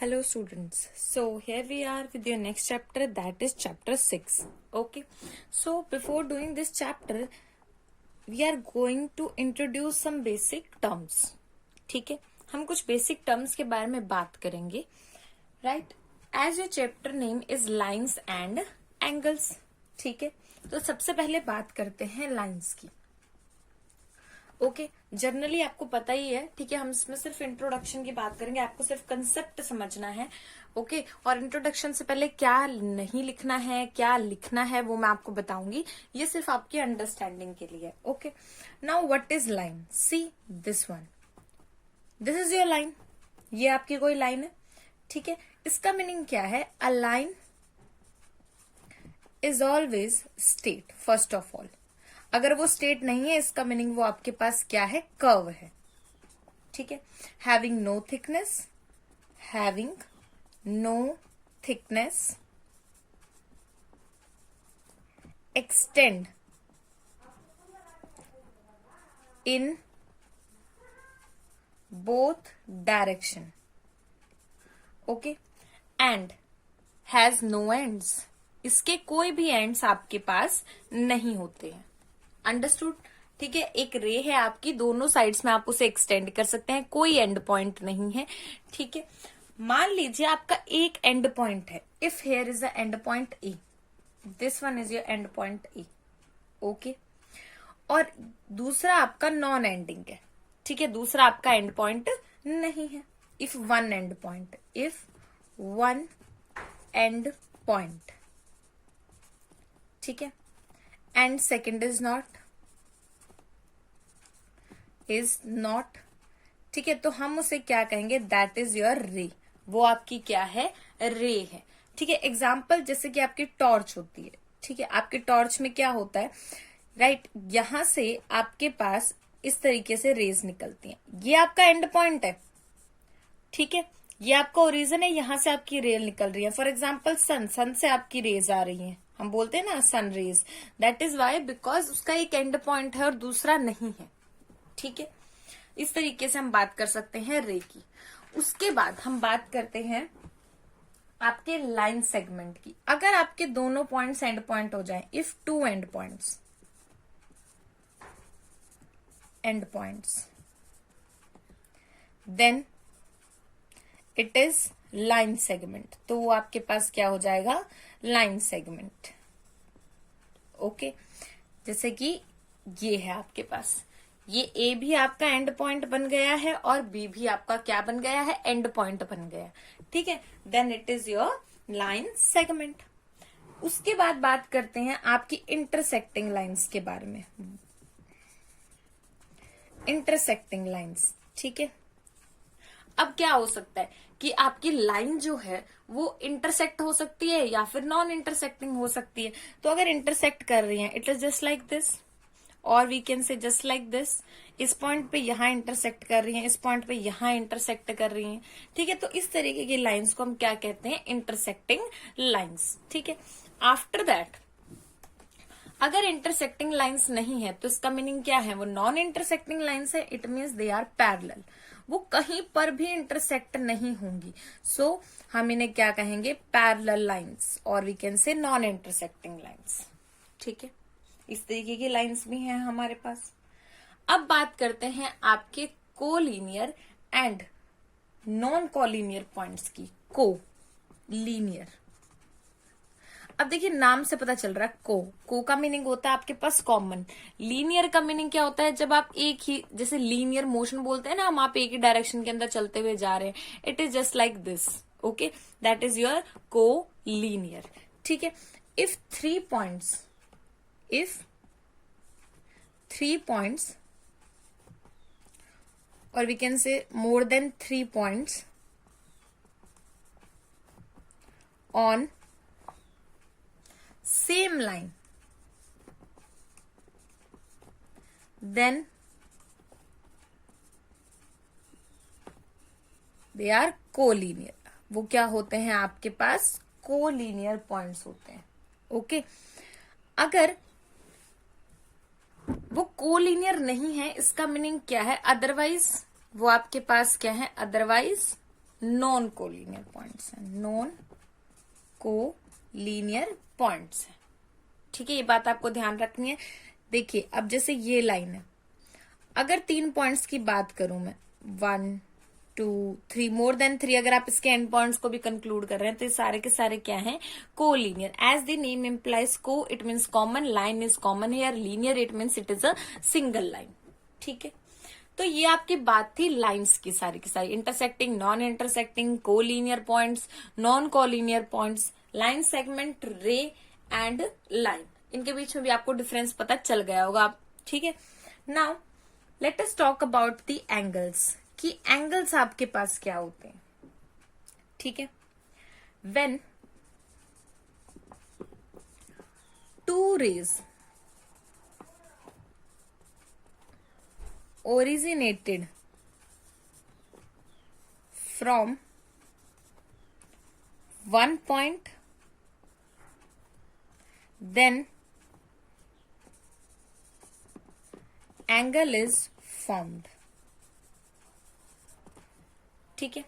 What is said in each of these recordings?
Hello students. So here we are with your next chapter, that is chapter 6. Okay. So before doing this chapter, we are going to introduce some basic terms. ठीक है, हम कुछ basic terms के बारे में बात करेंगे. Right? As your chapter name is lines and angles. ठीक है, तो सबसे पहले बात करते हैं lines की. ओके जनरली आपको पता ही है. ठीक है, हम इसमें सिर्फ इंट्रोडक्शन की बात करेंगे. आपको सिर्फ कंसेप्ट समझना है. ओके और इंट्रोडक्शन से पहले क्या नहीं लिखना है, क्या लिखना है, वो मैं आपको बताऊंगी. ये सिर्फ आपकी अंडरस्टैंडिंग के लिए. Okay now what is line. See this one, this is your line. ये आपकी कोई लाइन है. ठीक है, इसका मीनिंग क्या है. A line is always straight. First of all, अगर वो स्ट्रेट नहीं है, इसका मीनिंग वो आपके पास क्या है, कर्व है. ठीक है, having no thickness, having no thickness, extend in both direction. Okay and has no ends. इसके कोई भी एंड्स आपके पास नहीं होते हैं. अंडरस्टूड. ठीक है, एक रे है आपकी, दोनों साइड्स में आप उसे एक्सटेंड कर सकते हैं, कोई एंड पॉइंट नहीं है. ठीक है, मान लीजिए आपका एक एंड पॉइंट है. If here is the end point A, this one is your and point A. Okay, और दूसरा आपका नॉन एंडिंग है. ठीक है, दूसरा आपका एंड पॉइंट नहीं है. If one and point, if one and point. ठीक है, and second is not, is not. ठीक है, तो हम उसे क्या कहेंगे, दैट इज योर रे. वो आपकी क्या है, रे है. ठीक है, एग्जाम्पल जैसे कि आपकी टॉर्च होती है. ठीक है, आपकी टॉर्च में क्या होता है, राइट, यहां से आपके पास इस तरीके से रेज निकलती हैं. ये आपका एंड पॉइंट है. ठीक है, ये आपका ओरिजिन है, यहां से आपकी रेल निकल रही है. फॉर एग्जाम्पल सन से आपकी रेज आ रही है. हम बोलते हैं ना sun rays. That is why, because उसका एक एंड पॉइंट है और दूसरा नहीं है. ठीक है, इस तरीके से हम बात कर सकते हैं रे की. उसके बाद हम बात करते हैं आपके लाइन सेगमेंट की. अगर आपके दोनों पॉइंट्स एंड पॉइंट हो जाए, if two end points, then it is line segment. तो वो आपके पास क्या हो जाएगा, लाइन सेगमेंट. ओके, जैसे कि ये है आपके पास, ये ए भी आपका एंड पॉइंट बन गया है और बी भी आपका क्या बन गया है, एंड पॉइंट बन गया. ठीक है, then it is your line segment. उसके बाद बात करते हैं आपकी इंटरसेक्टिंग लाइंस के बारे में. Intersecting lines. ठीक है, अब क्या हो सकता है कि आपकी लाइन जो है वो इंटरसेक्ट हो सकती है या फिर नॉन इंटरसेक्टिंग हो सकती है. तो अगर इंटरसेक्ट कर रही है, it is just like this, और we can say just like this. इस पॉइंट पे यहां इंटरसेक्ट कर रही हैं, इस पॉइंट पे यहां इंटरसेक्ट कर रही हैं. ठीक है, तो इस तरीके की लाइंस को हम क्या कहते हैं, इंटरसेक्टिंग लाइंस. ठीक है, आफ्टर दैट अगर इंटरसेक्टिंग लाइंस नहीं है तो इसका मीनिंग क्या है, वो नॉन इंटरसेक्टिंग लाइंस है. It means they are parallel. वो कहीं पर भी इंटरसेक्ट नहीं होंगी. सो हम इन्हें क्या कहेंगे, पैरेलल लाइंस, और we can say non intersecting lines. ठीक है, इस तरीके की लाइंस भी हैं हमारे पास. अब बात करते हैं आपके collinear and non collinear points की. कोलिनियर, अब देखिए नाम से पता चल रहा है, को का मीनिंग होता है आपके पास कॉमन. लीनियर का मीनिंग क्या होता है, जब आप एक ही, जैसे लीनियर मोशन बोलते हैं ना हम, आप एक ही डायरेक्शन के अंदर चलते हुए जा रहे हैं. It is just like this. Okay, that is your collinear. ठीक है, इफ थ्री पॉइंट्स और we can say more than 3 points on same line, then they are collinear. वो क्या होते हैं आपके पास, कोलिनियर पॉइंट्स होते हैं. ओके, अगर वो कोलिनियर नहीं है, इसका मीनिंग क्या है, अदरवाइज वो आपके पास क्या है, अदरवाइज नॉन कोलिनियर पॉइंट्स हैं, नॉन कोलिनियर पॉइंट्स हैं। ठीक है, ये बात आपको ध्यान रखनी है। देखिए अब जैसे ये लाइन है, अगर 3 पॉइंट्स की बात करूं मैं, 1 2 3, मोर देन 3, अगर आप इसके एंड पॉइंट्स को भी कंक्लूड कर रहे हैं तो ये सारे के सारे क्या हैं, collinear. As the name implies को, it means common, line is common here, linear it means it is a single line. ठीक है, तो ये आपकी बात थी लाइंस की सारी की सारी, intersecting, non intersecting, collinear points, non collinear points, line, segment, रे एंड लाइन। इनके बीच में भी आपको डिफरेंस पता चल गया होगा आप। ठीक है, now let us talk about the angles, कि एंगल्स आपके पास क्या होते हैं। ठीक है, when two rays originated from one point, then angle is formed। ठीक है,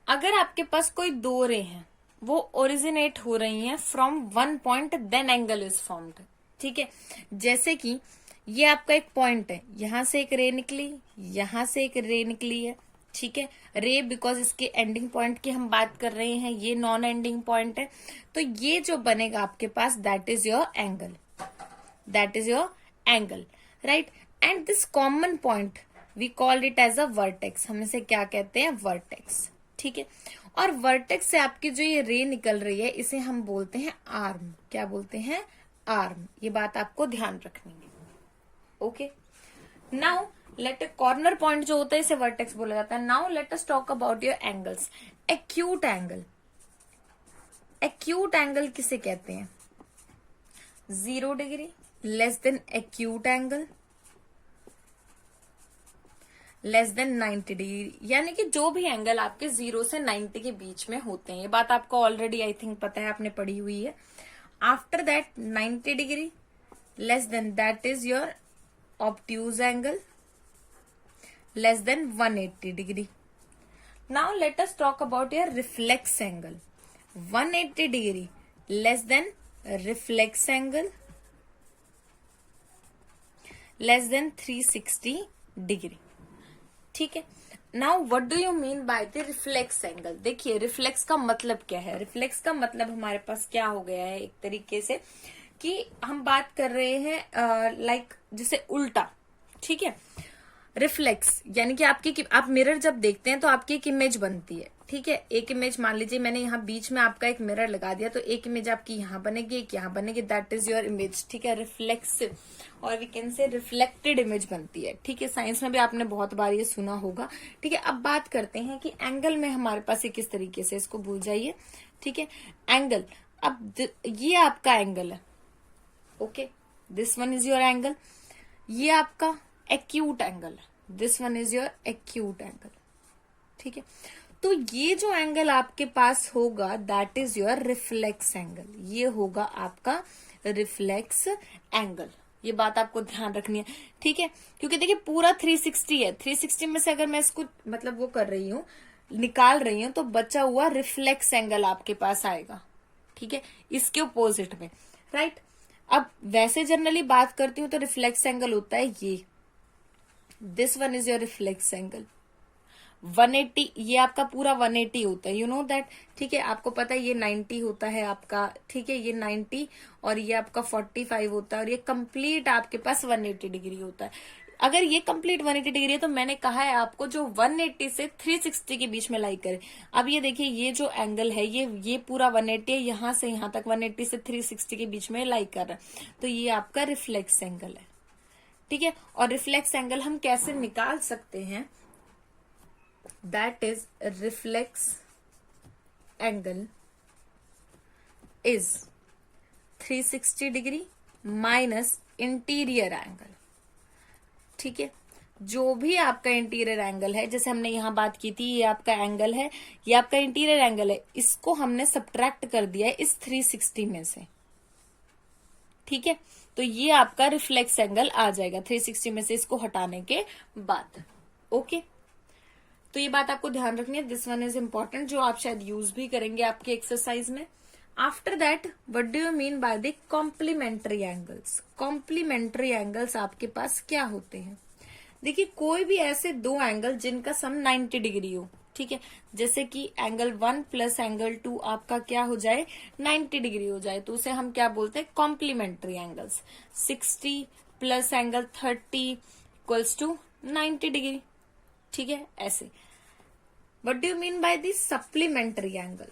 अगर आपके पास कोई दो रे हैं, वो ओरिजिनेट हो रही हैं from one point, then angle is formed. ठीक है, जैसे कि ये आपका एक पॉइंट है, यहां से एक रे निकली, यहां से एक रे निकली है। ठीक है, रे बिकॉज इसके एंडिंग पॉइंट की हम बात कर रहे हैं, ये नॉन एंडिंग पॉइंट है, तो ये जो बनेगा आपके पास, that is your angle, that is your angle, right. And this common point we called it as a vertex, हम इसे क्या कहते हैं, वर्टेक्स। ठीक है, और वर्टेक्स से आपकी जो ये रे निकल रही है, इसे हम बोलते हैं आर्म। क्या बोलते हैं, आर्म। ये बात आपको ध्यान रखनी है। Okay, now let corner point जो होता है इसे वर्टेक्स बोला जाता है। Now let us talk about your angles. Acute angle, acute angle किसे कहते हैं, 0 degree less than acute angle less than 90 degree, यानी कि जो भी एंगल आपके 0 से 90 के बीच में होते हैं। ये बात आपको ऑलरेडी आई थिंक पता है, आपने पढ़ी हुई है। After that 90 degree less than, that is your obtuse angle, less than 180 degree. Now let us talk about your reflex angle. 180 degree less than reflex angle less than 360 degree. ठीक है, now what do you mean by the reflex angle. देखिए reflex का मतलब क्या है, reflex का मतलब हमारे पास क्या हो गया है, एक तरीके से कि हम बात कर रहे हैं लाइक जैसे उल्टा। ठीक है, रिफ्लेक्स यानी कि आप मिरर जब देखते हैं तो आपकी एक इमेज बनती है। ठीक है, एक इमेज, मान लीजिए मैंने यहाँ बीच में आपका एक मिरर लगा दिया, तो एक इमेज आपकी यहाँ बनेगी, एक यहाँ बनेगी, दैट इज योर इमेज। ठीक है, रिफ्लेक्सिव, और we can say reflected image बनती है। ठीक है, साइंस में भी आपने बहुत बार ये सुना होगा। ठीक है, अब बात करते हैं कि एंगल में हमारे पास ये किस तरीके से, इसको भूल जाइए। ठीक है, एंगल, अब ये आपका एंगल है। Okay, this one is your angle, ये आपका एक्यूट एंगल है, this one is your acute angle. ठीक है, तो ये जो एंगल आपके पास होगा, that is your reflex angle, ये होगा आपका रिफ्लेक्स एंगल। ये बात आपको ध्यान रखनी है। ठीक है, क्योंकि देखिए पूरा 360 है, 360 में से अगर मैं इसको मतलब वो कर रही हूं, निकाल रही हूं, तो बचा हुआ रिफ्लेक्स एंगल आपके पास आएगा। ठीक है, इसके अपोजिट में, राइट। अब वैसे जनरली बात करती हूं तो रिफ्लेक्स एंगल होता है ये, this one is your reflex angle 180, ये आपका पूरा 180 होता है, यू नो दैट। ठीक है, आपको पता है ये 90 होता है आपका। ठीक है, ये 90 और ये आपका 45 होता है, और ये कंप्लीट आपके पास 180 डिग्री होता है। अगर ये कंप्लीट 180 डिग्री है तो मैंने कहा है आपको जो 180 से 360 के बीच में लाई करे। अब ये देखिए, ये जो एंगल है ये पूरा 180 है, यहां से यहां तक 180 से 360 के बीच में लाई कर रहा है, तो ये आपका रिफ्लेक्स एंगल है। ठीक है, और रिफ्लेक्स एंगल हम कैसे निकाल सकते हैं, that is reflex angle is 360 degree minus interior angle. ठीक है, जो भी आपका इंटीरियर एंगल है, जैसे हमने यहां बात की थी, ये आपका एंगल है, ये आपका इंटीरियर एंगल है, इसको हमने सब्ट्रैक्ट कर दिया है इस 360 में से। ठीक है, तो ये आपका रिफ्लेक्स एंगल आ जाएगा 360 में से इसको हटाने के बाद। ओके, तो तो ये बात आपको ध्यान रखनी है, दिस वन इज इम्पोर्टेंट, जो आप शायद यूज भी करेंगे आपके एक्सरसाइज में। After that, what do you mean by the complementary angles? Complementary angles आपके पास क्या होते हैं? देखिए, कोई भी ऐसे दो एंगल जिनका सम 90 डिग्री हो, ठीक है, जैसे कि एंगल 1 प्लस एंगल 2 आपका क्या हो जाए, 90 डिग्री हो जाए, तो उसे हम क्या बोलते हैं, complementary angles. 60 plus angle 30 equals to 90 degree, ठीक है, ऐसे। What do you mean by the supplementary angle?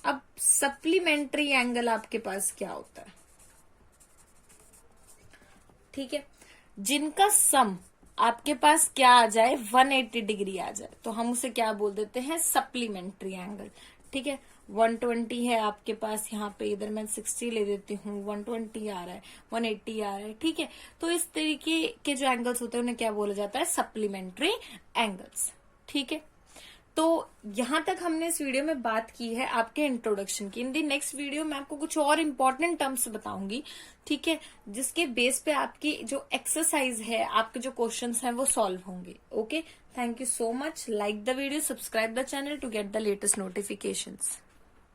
अब सप्लीमेंट्री एंगल आपके पास क्या होता है, ठीक है, जिनका सम आपके पास क्या आ जाए, 180 डिग्री आ जाए, तो हम उसे क्या बोल देते हैं, सप्लीमेंट्री एंगल, ठीक है। 120 है आपके पास, यहाँ पे इधर मैं 60 ले देती हूँ, 120 आ रहा है, 180 आ रहा है, ठीक है। तो इस तरीके के जो एंगल्स होते हैं उन्हें क्या बोला जाता है, सप्लीमेंट्री एंगल्स, ठीक है। तो यहां तक हमने इस वीडियो में बात की है आपके इंट्रोडक्शन की। इन दी नेक्स्ट वीडियो में आपको कुछ और इंपॉर्टेंट टर्म्स बताऊंगी, ठीक है, जिसके बेस पे आपकी जो एक्सरसाइज है, आपके जो क्वेश्चंस हैं वो सॉल्व होंगे। Okay, thank you so much. Like the video, subscribe the channel to get the latest notifications.